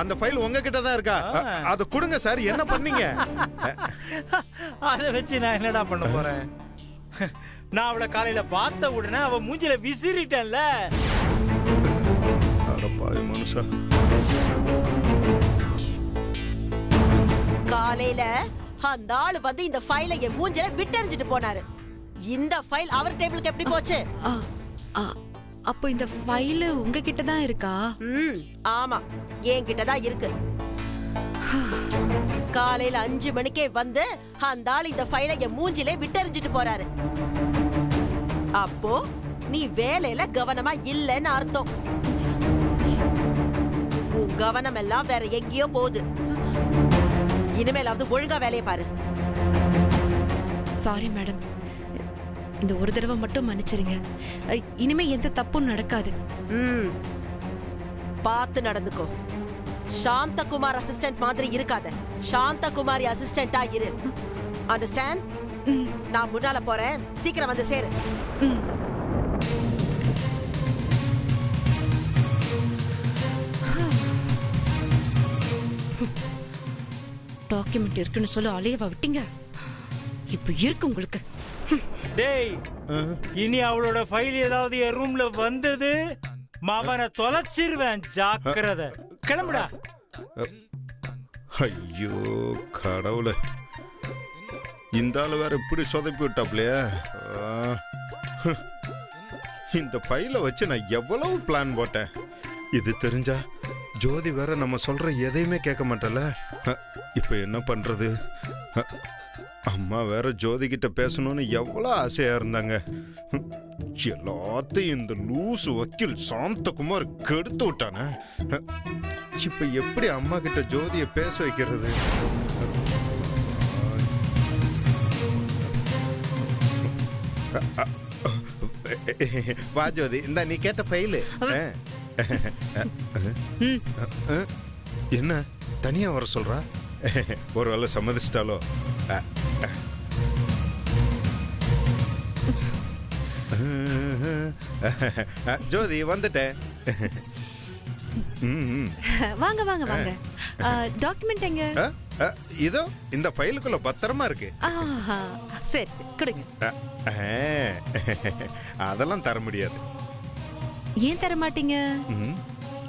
அந்த ஃபைல் உங்ககிட்ட தான் இருக்கா? அதை கொடுங்க சார். என்ன பண்ணீங்க? அதை வச்சு நான் என்னடா பண்ண போறேன்? நான் அவளை காலையில பார்த்த உடனே அவ மூஞ்சில விசிறிட்டேன்ல. மனுஷா, காலையில அந்த ஆளு வந்து இந்த ஃபைலை என் மூஞ்சில விட்டெறிஞ்சிட்டு போனாரு. இந்த ஃபைல் அவர் டேபிளுக்கு எப்படி போச்சு? அப்போ இந்த ஃபைல் உங்ககிட்ட தான் இருக்கா? ஆமா, என்கிட்ட தான் இருக்கு. காலையில 5 மணிக்கே வந்து அந்த ஆள் இந்த ஃபைலை என் மூஞ்சிலே விட்டெறிஞ்சிட்டு போறாரு. அப்போ நீ வேலையில கவனமா இல்லைன்னு அர்த்தம். உன் கவனம் எல்லாம் வேற எங்கேயோ போகுது. இனிமேலாவது ஒழுங்கா வேலையை பாரு. சாரி மேடம், இந்த ஒரு தடவை மட்டும் மன்னிச்சிருங்க. இனிமே எந்த தப்பும் நடக்காது. பார்த்து நடந்துக்கோ. சாந்தகுமார் அசிஸ்டன்ட் மாதிரி இருக்காத. சாந்தகுமாரி அசிஸ்டன்டா இரு. அண்டர்ஸ்டாண்ட்? நான் முன்னால போறேன், சீக்கிரம் வந்து சேரு. டாக்குமெண்ட் இருக்குன்னு சொல்ல அலையவா விட்டீங்க? இப்ப இருக்கு உங்களுக்கு. டேய், இனி அவளோட ஃபைல் ஏதாவது என் ரூம்ல வந்தது, மவனை தொலைச்சிருவேன். ஜாக்கிரதை. கிளம்புடா. ஐயோ கடவுளே, இந்த ஆளு வேற இப்படி சொதப்பி விட்டாப்லையா? இந்த ஃபைலை வச்சு நான் எவ்வளவு பிளான் போட்டேன். இது தெரிஞ்சா ஜோதி வேற நம்ம சொல்ற எதையுமே கேட்க மாட்டல. இப்ப என்ன பண்றது? அம்மா வேற ஜோதி கிட்ட பேசணும்னு எவ்வளவு ஆசையா இருந்தாங்க. எல்லாத்தையும் இந்த லூசு வக்கீல் சாந்தகுமார் கெடுத்து விட்டானே. இப்ப எப்படி அம்மா கிட்ட ஜோதிய பேச வைக்கிறது? வா ஜோதி, இந்த நீ கேட்ட ஃபைலு. என்ன தனியா வர சொல்றா? ஒருவேளை சம்மதிச்சிட்டாலோ? ஜோதி வந்துட்டேன். வாங்க வாங்க வாங்க. டாக்குமெண்ட் எங்க? இதோ இந்த ஃபைலுக்குள்ள பத்திரமா இருக்கு. சரி சரி கொடுங்க. அதெல்லாம் தர முடியாது. ஏன் தர மாட்டீங்க?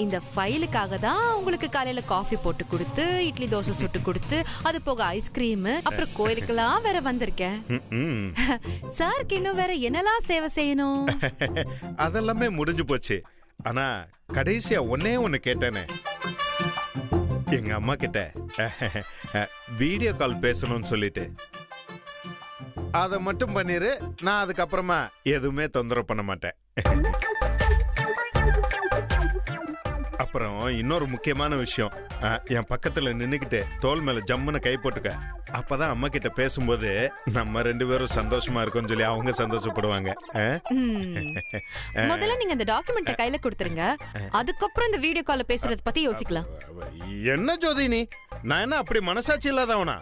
இந்த ஃபைலுக்காக தான் உங்களுக்கு காலையில காஃபி போட்டு கொடுத்து, இட்லி தோசை சுட்டு கொடுத்து, அது போக ஐஸ்கிரீம், அப்புறம் கோயிலுக்கெல்லாம் வேற வந்திருக்கேன். சாருக்கு இன்னும் வேற என்னெல்லாம் சேவை செய்யணும்? அதெல்லாமே முடிஞ்சு போச்சு. ஆனா கடைசியா ஒன்னே ஒண்ணு கேட்டேனே, எங்க அம்மா கிட்ட வீடியோ கால் பேசணும்னு சொல்லிட்டு, அதை மட்டும் பண்ணிரு. நான் அதுக்கப்புறமா எதுவுமே தொந்தரவு பண்ண மாட்டேன். அப்புறம் இன்னொரு முக்கியமான விஷயம், என் பக்கத்துல நின்னுக்கிட்டு தோல் மேல ஜம்முன்னு கை போட்டுக்க. அப்பதான் அம்மா கிட்ட பேசும்போது நம்ம 2 பேரும் சந்தோஷமா இருக்கோம்னு சொல்லி அவங்க சந்தோஷப்படுவாங்க. முதல்ல நீங்க இந்த டாக்குமெண்ட்டை கையில கொடுத்துருங்க, அதுக்கப்புறம் இந்த வீடியோ கால்ல பேசுறத பத்தி யோசிக்கலாம். என்ன ஜோதி நீ, நான் என்ன அப்படி மனசாட்சி இல்லாதவனா?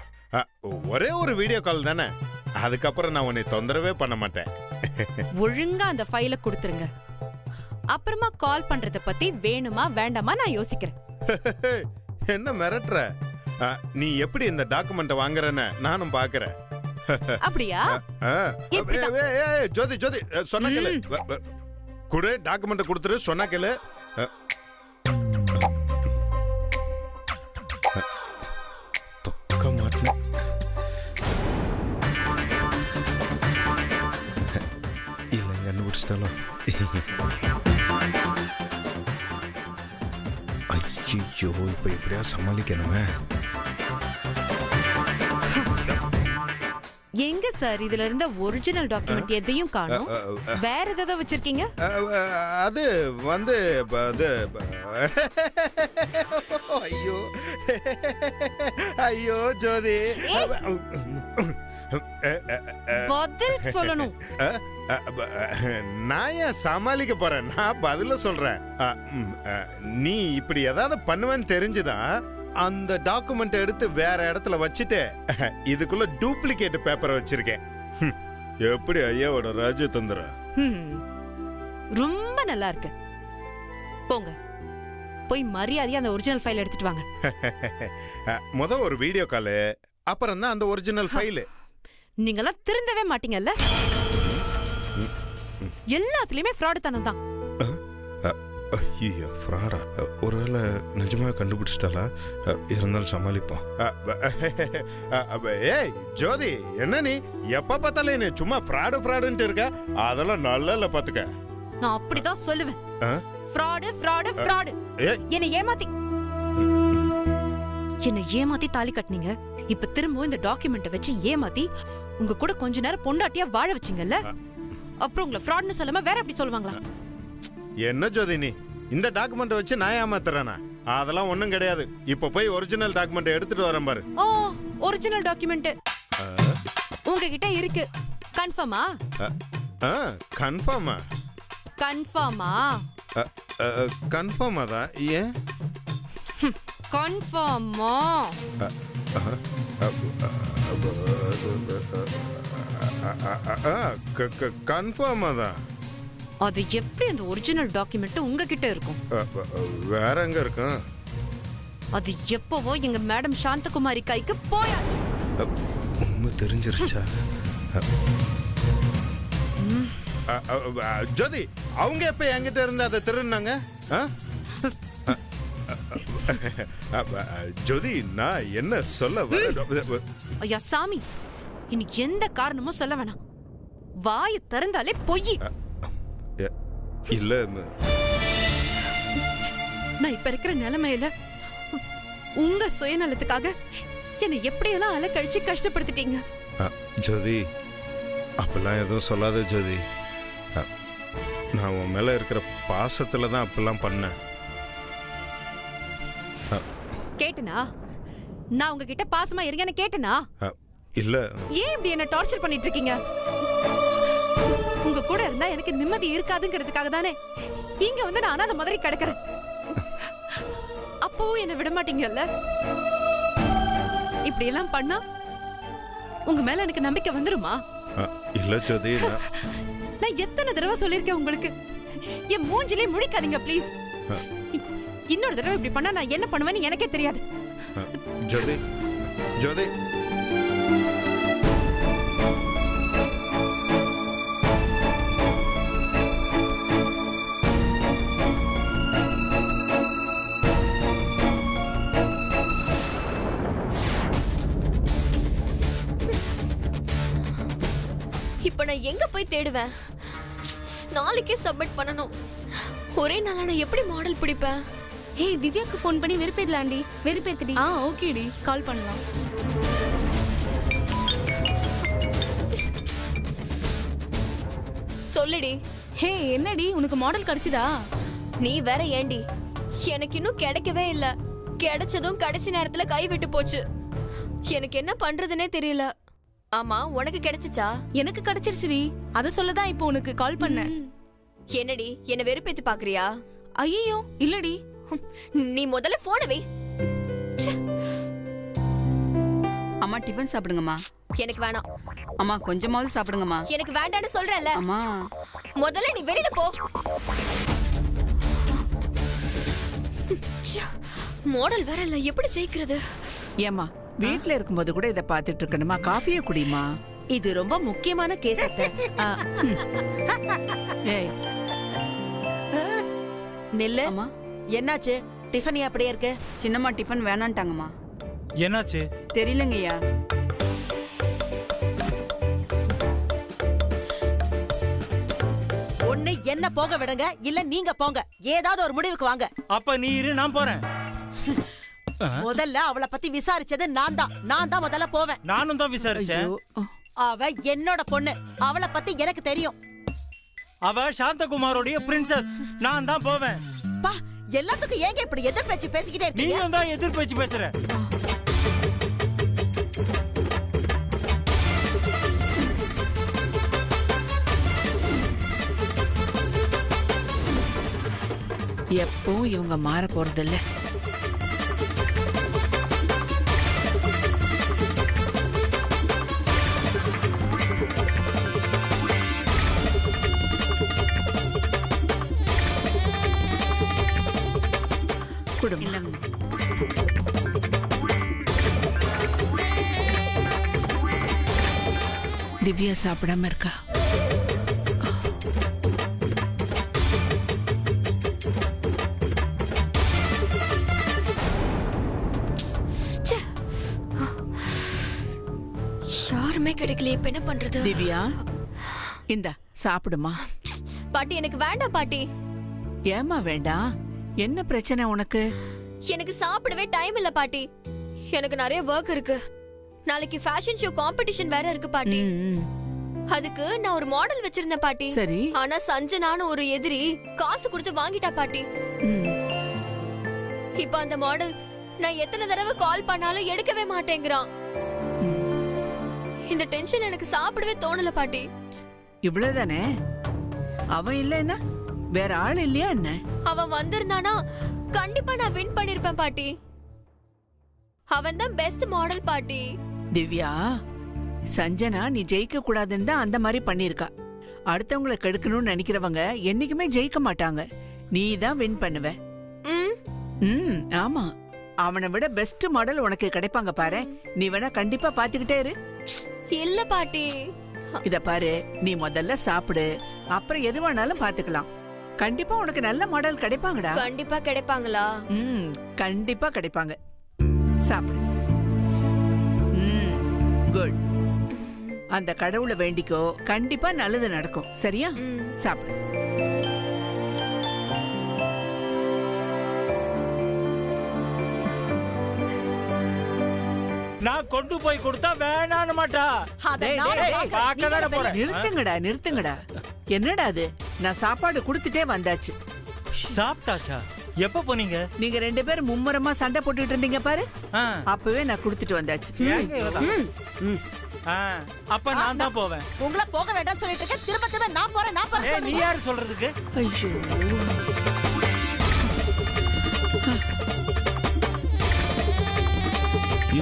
ஒரே ஒரு வீடியோ கால் தானே, அதுக்கப்புறம் நான் உன்னை தொந்தரவே பண்ண மாட்டேன். ஒழுங்கா அந்த ஃபைலை கொடுத்துருங்க. அப்புறமா கால் பண்றத பத்தி வேணுமா வேண்டாமா நான் யோசிக்கிறேன். என்ன மிரட்டுற? நீ எப்படி இந்த டாக்குமெண்ட்டை வாங்குறன்னு நானும் பாக்குறேன். அப்படியா? ஜோதி ஜோதி சொன்ன கேளு. குடு, டாக்குமெண்ட்டை கொடுத்துரு. சொன்ன கேளு. தொக்க மாட்டேன். இல்லைங்க, கண்டுபிடிச்சிட்டாலும். ஐயோ, இப்ப எப்படியா சமாளிக்கணுமே. எங்க சார் இதுல இருந்த ஒரிஜினல் டாக்குமெண்ட் எதையும் காணோம். வேற ஏதாவது வச்சிருக்கீங்க? அது வந்து ஐயோ ஐயோ ஜோதி, பதில் சொல்லணும். நான் ஏன் சமாளிக்க போறேன்? நான் பதில சொல்றேன். நீ இப்படி ஏதாவது பண்ணுவேன்னு தெரிஞ்சுதான் அந்த டாக்குமெண்ட் எடுத்து வேற இடத்துல வச்சுட்டு இதுக்குள்ள டூப்ளிகேட் பேப்பர் வச்சிருக்கேன். எப்படி ஐயாவோட ராஜதந்திரம்? ரொம்ப நல்லா இருக்கு. போங்க, போய் மரியாதையா அந்த ஒரிஜினல் ஃபைல் எடுத்துட்டு வாங்க. முத ஒரு வீடியோ காலு, அப்புறம் தான் அந்த ஒரிஜினல் ஃபைலு. நீங்கெல்லாம் திருந்தவே மாட்டீங்கல்ல. எல்லாத்துலயுமே ஃப்ராட் தனம் தான். ஐயோ, ஃப்ராடா? ஒருவேளை நிஜமாக கண்டுபிடிச்சிட்டாலா? இருந்தாலும் சமாளிப்போம். ஏய் ஜோதி, என்ன நீ எப்ப பார்த்தாலும் நீ சும்மா ஃப்ராடுன்ட்டு இருக்க? அதெல்லாம் நல்லா இல்ல, பாத்துக்க. நான் அப்படிதான் சொல்லுவேன். Fraud fraud fraud. என்னை ஏமாத்தி தாலி கட்டினீங்க. இப்ப திரும்ப இந்த டாக்குமெண்ட்டை வச்சு ஏமாத்தி உங்க கூட கொஞ்ச நேரம் பொண்டாட்டியா வாழ வச்சீங்கல்ல. அப்புறம் உங்களை ஃப்ராட்னு சொல்லாம வேற எப்படி சொல்லுவாங்களா? என்ன ஜோதி, நீ இந்த டாக்குமெண்ட் வச்சு நான் ஏமாத்துறேனா? அதெல்லாம் ஒண்ணும் கிடையாது. இப்ப போய் ஒரிஜினல் டாக்குமெண்ட் எடுத்துட்டு வரேன் பாரு. ஓ, ஒரிஜினல் டாக்குமெண்ட் உங்ககிட்ட இருக்கு. கன்ஃபார்மா? கன்ஃபார்மா? கன்ஃபார்மா? கன்ஃபார்மா தான். ஏன் கன்ஃபார்மா? கன்ஃபார்மா தான். அது எப்படி அந்த ஒரிஜினல் டாக்குமெண்ட் உங்ககிட்ட இருக்கும்? வேற எங்க இருக்கும்? அது எப்பவோ எங்க மேடம் சாந்தகுமாரி கைக்கு போயாச்சு. உண்மை தெரிஞ்சிருச்சா? ஜோதி, அவங்க எப்ப என்கிட்ட இருந்து அதை திருநாங்க? ஜோதி, நான் என்ன சொல்ல? ஐயா சாமி, இனி எந்த காரணமும் சொல்ல வேணாம். வாயை திறந்தாலே பொய். இல்ல, நான் இப்ப இருக்கிற நிலைமையில உங்க சுயநலத்துக்காக என்னை எப்படியெல்லாம் அலக்கழிச்சு கஷ்டப்படுத்திட்டீங்க. ஜோதி, அப்பெல்லாம் எதுவும் சொல்லாத ஜோதி. நான் உன் மேல இருக்கிற பாசத்துல தான் அப்பெல்லாம் பண்ணேன். கேட்டனா? நான் உங்ககிட்ட பாசமா இருங்கன்னு கேட்டனா? இல்ல. ஏன் இப்படி என்ன டார்ச்சர் பண்ணிட்டு இருக்கீங்க? உங்க கூட இருந்தா எனக்கு நிம்மதி இருக்காதுங்கிறதுக்காக தானே இங்க வந்து நான் அனாதை மாதிரி கிடக்குறேன். அப்பவும் என்ன விட மாட்டீங்கல்ல. இப்படி எல்லாம் பண்ணா உங்க மேல எனக்கு நம்பிக்கை வந்துருமா? இல்ல ஜோதி, நான் எத்தனை தடவை சொல்லிருக்கேன் உங்களுக்கு, என் மூஞ்சிலே முழிக்காதீங்க ப்ளீஸ். இன்னொரு தடவை இப்படி பண்ணா நான் என்ன பண்ணுவேன்னு எனக்கே தெரியாது. ஜோதி, ஜோதி, இப்ப நான் எங்க போய் தேடுவேன்? நாளைக்கே சப்மிட் பண்ணனும். ஒரே நாளா நான் எப்படி மாடல் பிடிப்பேன்? ஏய், திவ்யாக்கு ஃபோன் பண்ணி வெறுப்பேத்தலாம்டி. வெறுப்பேத்துடி. ஓகேடி, கால் பண்ணலாம். சொல்லுடி. ஹே, என்னடி உனக்கு மாடல் கிடைச்சதா? நீ வேற ஏண்டி? எனக்கு இன்னும் கிடைக்கவே இல்ல. கிடைச்சதும் கடைசி நேரத்துல கை விட்டு போச்சு. எனக்கு என்ன பண்றதுனே தெரியல. ஆமா, உனக்கு கிடைச்சிச்சா? எனக்கு கிடைச்சிருச்சுடி. அத சொல்லதான் இப்போ உனக்கு கால் பண்ணேன். என்னடி, என்ன வெறுப்பேத்தி பாக்குறியா? ஐயோ இல்லடி. நீ முதல்ல போனை வை. அம்மா, டிஃபன் சாப்பிடுங்கம்மா. எனக்கு வேணாம். அம்மா, கொஞ்சமாவது சாப்பிடுங்கம்மா. எனக்கு வேண்டான்னு சொல்றேன்ல. அம்மா, முதல்ல நீ வெளியில போ. மாடல் வேற இல்ல, எப்படி ஜெயிக்கிறது? ஏமா, வீட்ல இருக்கும்போது கூட இத பாத்துட்டு இருக்கணுமா? காஃபியே குடிமா. இது ரொம்ப முக்கியமான கேஸ் அத்தை. ஏய், நில்லு. அம்மா, என்னாச்சு? டிஃபன் அப்படியே இருக்கு? சின்னம்மா டிஃபன் வேணான்ட்டாங்கம்மா. என்னாச்சு? தெரியலங்கய்யா. ஒண்ணு என்ன போக விடுங்க, இல்ல நீங்க போங்க. ஏதாவது ஒரு முடிவுக்கு வாங்க. அப்ப நீ இரு, நான் போறேன். முதல்ல அவளை பத்தி விசாரிச்சது நான் தான் முதல்ல போவேன். நானும் தான் விசாரிச்சேன். அவ என்னோட பொண்ணு. அவளை பத்தி எனக்கு தெரியும். அவ சாந்தகுமாரோடைய பிரின்சஸ். நான் தான் போவேன். பா, எல்லாத்துக்கும் ஏங்க இப்படி எதிர் பேச்சு பேசிக்கிட்டே இருக்கீங்க? நீயும் தான் எதிர் பேச்சு பேசுற. எப்பவும் இவங்க மாற போறதில்ல. திவ்யா சாப்பிடாம இருக்கா. யாருமே கிடைக்கல, இப்ப என்ன பண்றது? திவ்யா இந்தா சாப்பிடுமா. பாட்டி எனக்கு வேண்டாம் பாட்டி. ஏமா வேண்டாம்? என்ன பிரச்சனை உனக்கு? எனக்கு சாப்பிடவே டைம் இல்ல பாட்டி. எனக்கு நிறைய ஒர்க் இருக்கு. நாளைக்கு ஃபேஷன் ஷோ காம்படிஷன் வேற இருக்கு பாட்டி. அதுக்கு நான் ஒரு மாடல் வச்சிருந்தேன் பாட்டி. சரி. ஆனா சஞ்சனான ஒரு எதிரி காசு கொடுத்து வாங்கிட்டா பாட்டி. இப்ப அந்த மாடல் நான் எத்தனை தடவை கால் பண்ணாலும் எடுக்கவே மாட்டேங்கிறான். இந்த டென்ஷன் எனக்கு சாப்பிடவே தோணல பாட்டி. இவ்வளவுதானே? அவன் இல்லைன்னா வேற ஆள் இல்லையா என்ன? அவன் வந்திருந்தானா கண்டிப்பா நான் வின் பண்ணிருப்பேன் பாட்டி. அவன் தான் பெஸ்ட் மாடல் பாட்டி. திவ்யா, சஞ்சனா நீ ஜெயிக்க கூடாதுன்னு தான் அந்த மாதிரி பண்ணிருக்கா. அடுத்தவங்களை கெடுக்கணும்னு நினைக்கிறவங்க என்னைக்குமே ஜெயிக்க மாட்டாங்க. நீ தான் வின் பண்ணுவ. ஆமா, அவனை விட பெஸ்ட் மாடல் உனக்கு கிடைப்பாங்க பாரு. நீ வேணா கண்டிப்பா பாத்துக்கிட்டே இரு. இல்ல பாட்டி. இத பாரு, நீ முதல்ல சாப்பிடு, அப்புறம் எதுவானாலும் பாத்துக்கலாம். கண்டிப்பா உனக்கு நல்ல மாடல் கிடைப்பாங்கடா. கண்டிப்பா கிடைப்பாங்களா? கண்டிப்பா கிடைப்பாங்க. சாப்பிடு. குட். அந்த கடவுளை வேண்டிக்கோ, கண்டிப்பா நல்லது நடக்கும். சரியா? சாப்பிடு. நான் கொண்டு போய் கொடுத்தா வேணான்னு மாட்டா. நிறுத்துங்கடா நிறுத்துங்கடா. என்னடா அது? நான் சாப்பாடு குடுத்துட்டே வந்தாச்சு. சாப்பிட்டாச்சா? எப்ப போனீங்க? நீங்க 2 பேரும் மும்முரமா சண்டை போட்டுட்டு இருந்தீங்க பாரு, அப்பவே நான் குடுத்துட்டு வந்தாச்சு. அப்ப நான் தான் போவேன். உங்களை போக வேண்டாம்னு சொல்லிட்டு இருக்க. திரும்ப திரும்ப நான் போறேன். நீ யாரு சொல்றதுக்கு? ஐயோ,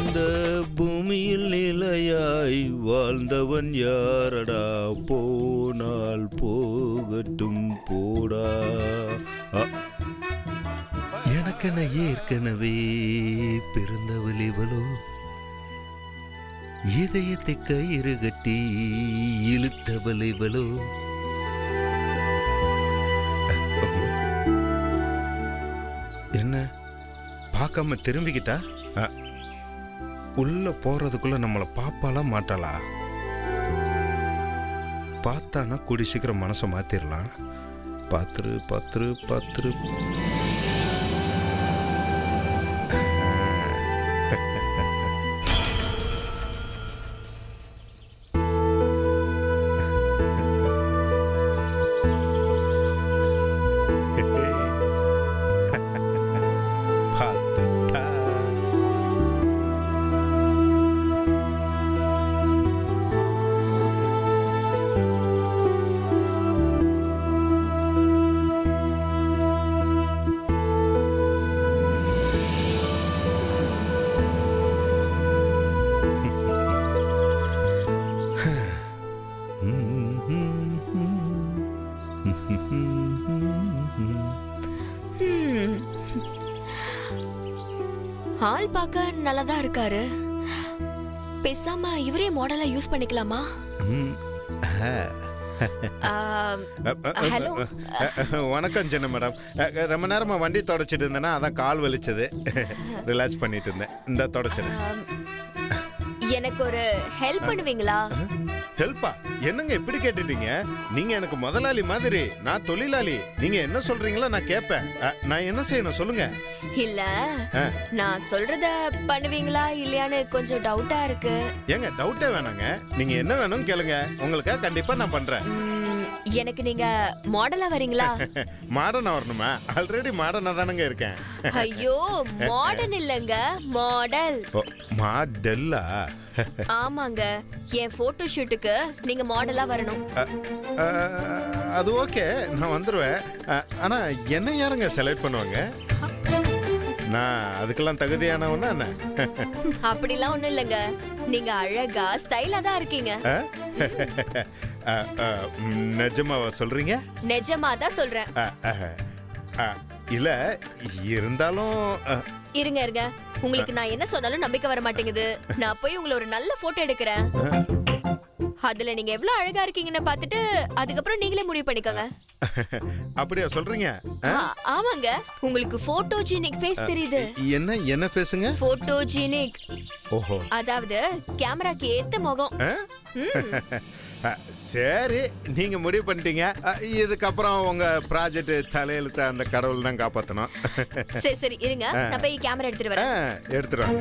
இந்த பூமியில் நிலையாய் வாழ்ந்தவன் யாரடா? போனால் போகட்டும் போடா. எனக்கென ஏற்கனவே பிறந்தவள் இவளோ, இதயத்தை கயிறு கட்டி இழுத்தவள் இவளோ. என்ன பார்க்காம திரும்பிக்கிட்டா? உள்ள போறதுக்குள்ள நம்மளை பாப்பாலாம் மாட்டாளா? பார்த்தானா கூடி சீக்கிரம் மனசை மாத்திரலாம். பாத்துரு ஆள் பார்க்க நல்லதா இருக்காரு. பேசாம இவரே மாடலா யூஸ் பண்ணிக்கலாமா? ஹலோ, வணக்கம் சின்ன மேடம். ரொம்ப நேரமா வண்டி தொடச்சிட்டு இருந்தேன்னா அதான் கால் வலிச்சது. ரிலாக்ஸ் பண்ணிட்டு இருந்தேன். இந்த தொடச்சது. எனக்கு ஒரு ஹெல்ப் பண்ணுவீங்களா? ஹெல்ப்பா? என்னங்க இப்படி கேட்டுட்டீங்க? நீங்க எனக்கு முதலாளி மாதிரி, நான் தொழிலாளி. நீங்க என்ன சொல்றீங்களோ நான் கேட்பேன். நான் என்ன செய்யணும் சொல்லுங்க. இல்ல, நான் சொல்றத பண்ணுவீங்களா இல்லையான்னு கொஞ்சம் டவுட்டா இருக்கு. ஏங்க டவுட்டே வேணாங்க. நீங்க என்ன வேணும் கேளுங்க, உங்களுக்கு கண்டிப்பா நான் பண்றேன். எனக்கு நீங்க மாடலா வரீங்களா? மாடர்னா வரணுமா? ஆல்ரெடி மாடர்னா தானங்க இருக்கேன். ஐயோ, மாடர்ன் இல்லங்க, மாடல். மாடல்லா? ஆமாங்க, என் போட்டோ ஷூட்டுக்கு நீங்க மாடலா வரணும். அது ஓகே, நான் வந்துருவேன். ஆனா என்ன யாருங்க செலக்ட் பண்ணுவாங்க? நான் அதுக்கெல்லாம் தகுதியானவனா என்ன? அப்படிலாம் ஒண்ணும் இல்லங்க, நீங்க அழகா ஸ்டைலா தான் இருக்கீங்க. நிஜமாவா சொல்றீங்க? நிஜமா தான் சொல்றேன். இல்ல இருந்தாலும் இருங்க இருங்க, உங்களுக்கு நான் என்ன சொன்னாலும் நம்பிக்கை வர மாட்டேங்குது. நான் போய் உங்களை ஒரு நல்ல போட்டோ எடுக்கிறேன். அதுல நீங்க எவ்வளவு அழகா இருக்கீங்கன்னு பார்த்துட்டு அதுக்கப்புறம் நீங்களே முடிவு பண்ணிக்கோங்க. அப்படியா சொல்றீங்க? ஆமாங்க, உங்களுக்கு போட்டோஜெனிக் ஃபேஸ் தெரியுது. என்ன பேசுங்க? போட்டோஜெனிக். ஓஹோ, அதாவது கேமராக்கு ஏத்த முகம். சரி, நீங்க முடிவு பண்ணிட்டீங்க. இதுக்கப்புறம் உங்க ப்ராஜெக்ட் தலையெழுத்த அந்த கடவுள் தான் காப்பாத்தணும். சரி சரி இருங்க, நான் போய் கேமரா எடுத்துட்டு வரேன். எடுத்துறேன்.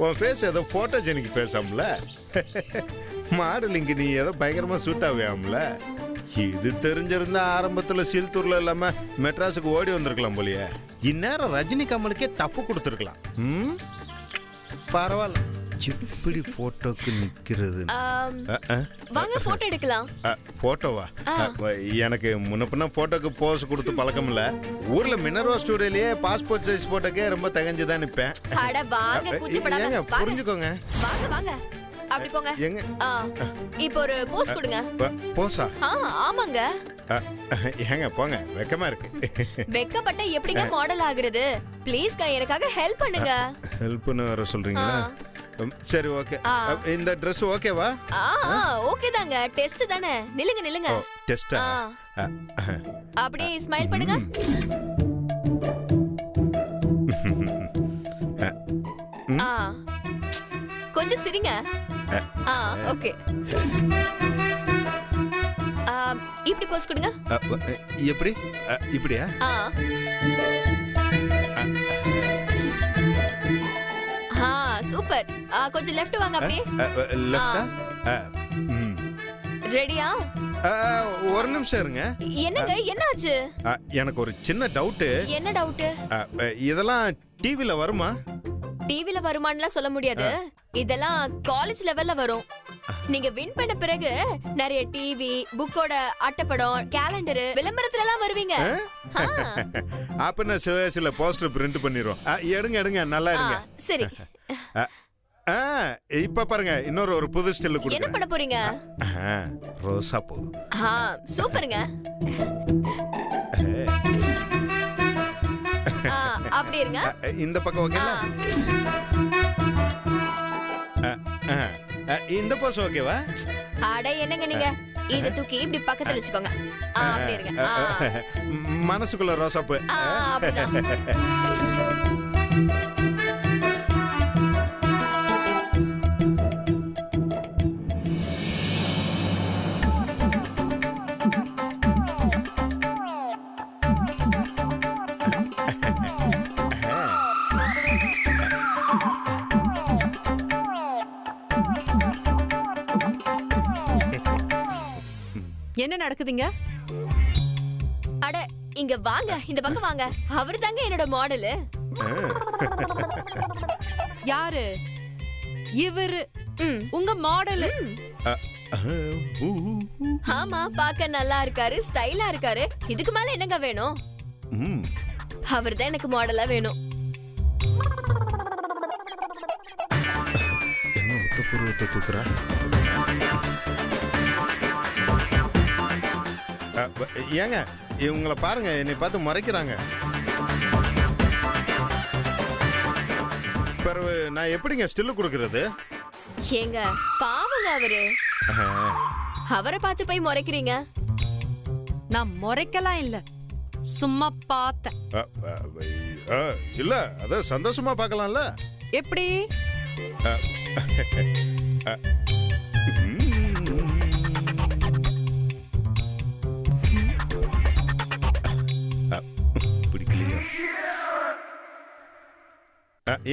உன் ஃபேஸ் ஏதோ போட்டோஜெனிக் பேசாமல, மாடலிங்கு நீ ஏதோ பயங்கரமா சூட் ஆவியாமல. இது தெரிஞ்சிருந்தா ஆரம்பத்துல சில்தூர்ல இல்லாம மெட்ராஸுக்கு ஓடி வந்திருக்கலாம் போலியே. இந்நேரம் ரஜினி கமலுக்கே டஃப் கொடுத்துருக்கலாம். பரவாயில்ல, இப்படி போட்டோக்கு நிக்கிறது. வாங்க போட்டோ எடுக்கலாம். போட்டோவா? எனக்கு முன்ன போட்டோக்கு போஸ் கொடுத்து பழக்கம் இல்ல. ஊர்ல மினர்வா ஸ்டுடியோலயே பாஸ்போர்ட் சைஸ் போட்டோக்கே ரொம்ப தகஞ்சுதான் நிப்பேன். அட வாங்க, கூச்சப்படாம புரிஞ்சுக்கோங்க. வாங்க வாங்க, அப்படி போங்க. எங்க இப்போ ஒரு போஸ் கொடுங்க. போஸா? ஆமாங்க. ஏங்க போங்க, வெக்கமா இருக்கு. வெக்கப்பட்ட எப்படிங்க மாடல் ஆகுறது? ப்ளீஸ் எனக்காக ஹெல்ப் பண்ணுங்க. ஹெல்ப்னு வர சொல்றீங்களா? சரி, ஓகே. இந்த Dress ஓகேவா? ஓகே தாங்க. டெஸ்ட் தானே. நில்லுங்க நில்லுங்க. டெஸ்டா? அப்படியே ஸ்மைல் பண்ணுங்க. கொஞ்சம் சிரிங்க. ஓகே. இப்படி போஸ் கொடுங்க. எப்படி? இப்படியா? சூப்பர். கொஞ்சம் லெஃப்ட் வாங்க. அப்படியே லெஃப்டா? ரெடியா? ஒரு நிமிஷம் இருங்க. என்னங்க, என்னாச்சு? எனக்கு ஒரு சின்ன டவுட். என்ன டவுட்? இதெல்லாம் டிவில வருமா? டிவில வருமானலாம் சொல்ல முடியாது. இதெல்லாம் காலேஜ் லெவல்ல வரும். நீங்க வின் பண்ண பிறகு நிறைய டிவி, புக்கோட அட்டைப்படம், கேலண்டர், விளம்பரத்துல எல்லாம் வருவீங்க. அப்ப நான் சில போஸ்டர் பிரிண்ட் பண்ணிரோம். எடுங்க, நல்லா எடுங்க. சரி. இப்ப பாருங்க, இன்னொரு ஒரு புது ஸ்டைல் கொடுங்க. என்ன பண்ண போறீங்க? ரோசா பூ. சூப்பருங்க. அப்படி இருங்க. இந்த பக்கம் ஓகேவா? இந்த போஸ் ஓகேவா? அட என்னங்க நீங்க, இத தூக்கி இப்படி பக்கத்துல வச்சுக்கோங்க. அப்படி இருங்க. மனசுக்குள்ள ரோசா பூ. என்ன நடக்குதுங்க? அட இங்க வாங்க, இந்த பக்கம் வாங்க. அவரு தாங்க என்னோட மாடலு. யாரு இவரு? உங்க மாடலு? ஆமா, பாக்க நல்லா இருக்காரு, ஸ்டைலா இருக்காரு. இதுக்கு மேல என்னங்க வேணும்? அவர் தான் எனக்கு மாடலா வேணும். என்ன உத்தப்புருவத்தை தூக்குறா? ஏங்க இவங்கள பாருங்க, என்னை பார்த்து மறைக்கிறாங்க. பிறகு நான் எப்படிங்க ஸ்டில் கொடுக்கறது? ஏங்க பாவங்க அவரு. அவரை பார்த்து போய் முறைக்கிறீங்க. நான் முறைக்கலாம் இல்ல, சும்மா பார்த்தேன். இல்ல, அத சந்தோஷமா பார்க்கலாம்ல. எப்படி? பிடிக்கலையா?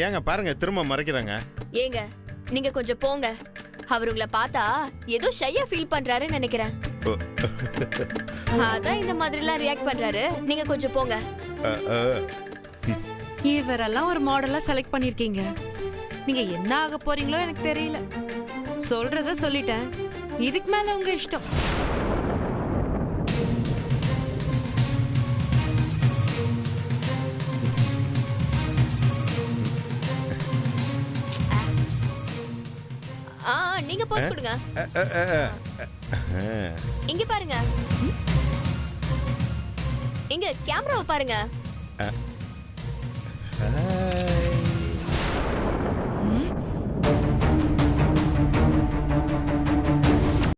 ஏங்க பாருங்க, திரும்ப மறைக்கிறாங்க. ஏங்க நீங்க கொஞ்சம் போங்க. அவர் உங்களை பார்த்தா ஏதோ ஷையா ஃபீல் பண்றாருன்னு நினைக்கிறேன். அதான் இந்த மாதிரி எல்லாம் ரியாக்ட் பண்றாரு. நீங்க கொஞ்சம் போங்க. இவரெல்லாம் ஒரு மாடலா செலக்ட் பண்ணிருக்கீங்க. நீங்க என்ன ஆக போறீங்களோ எனக்கு தெரியல. சொல்றத சொல்லிட்டேன், இதுக்கு மேல உங்க இஷ்டம். நீங்க போஸ் கொடுங்க. இங்க பாருங்க, இங்க கேமராவை பாருங்க.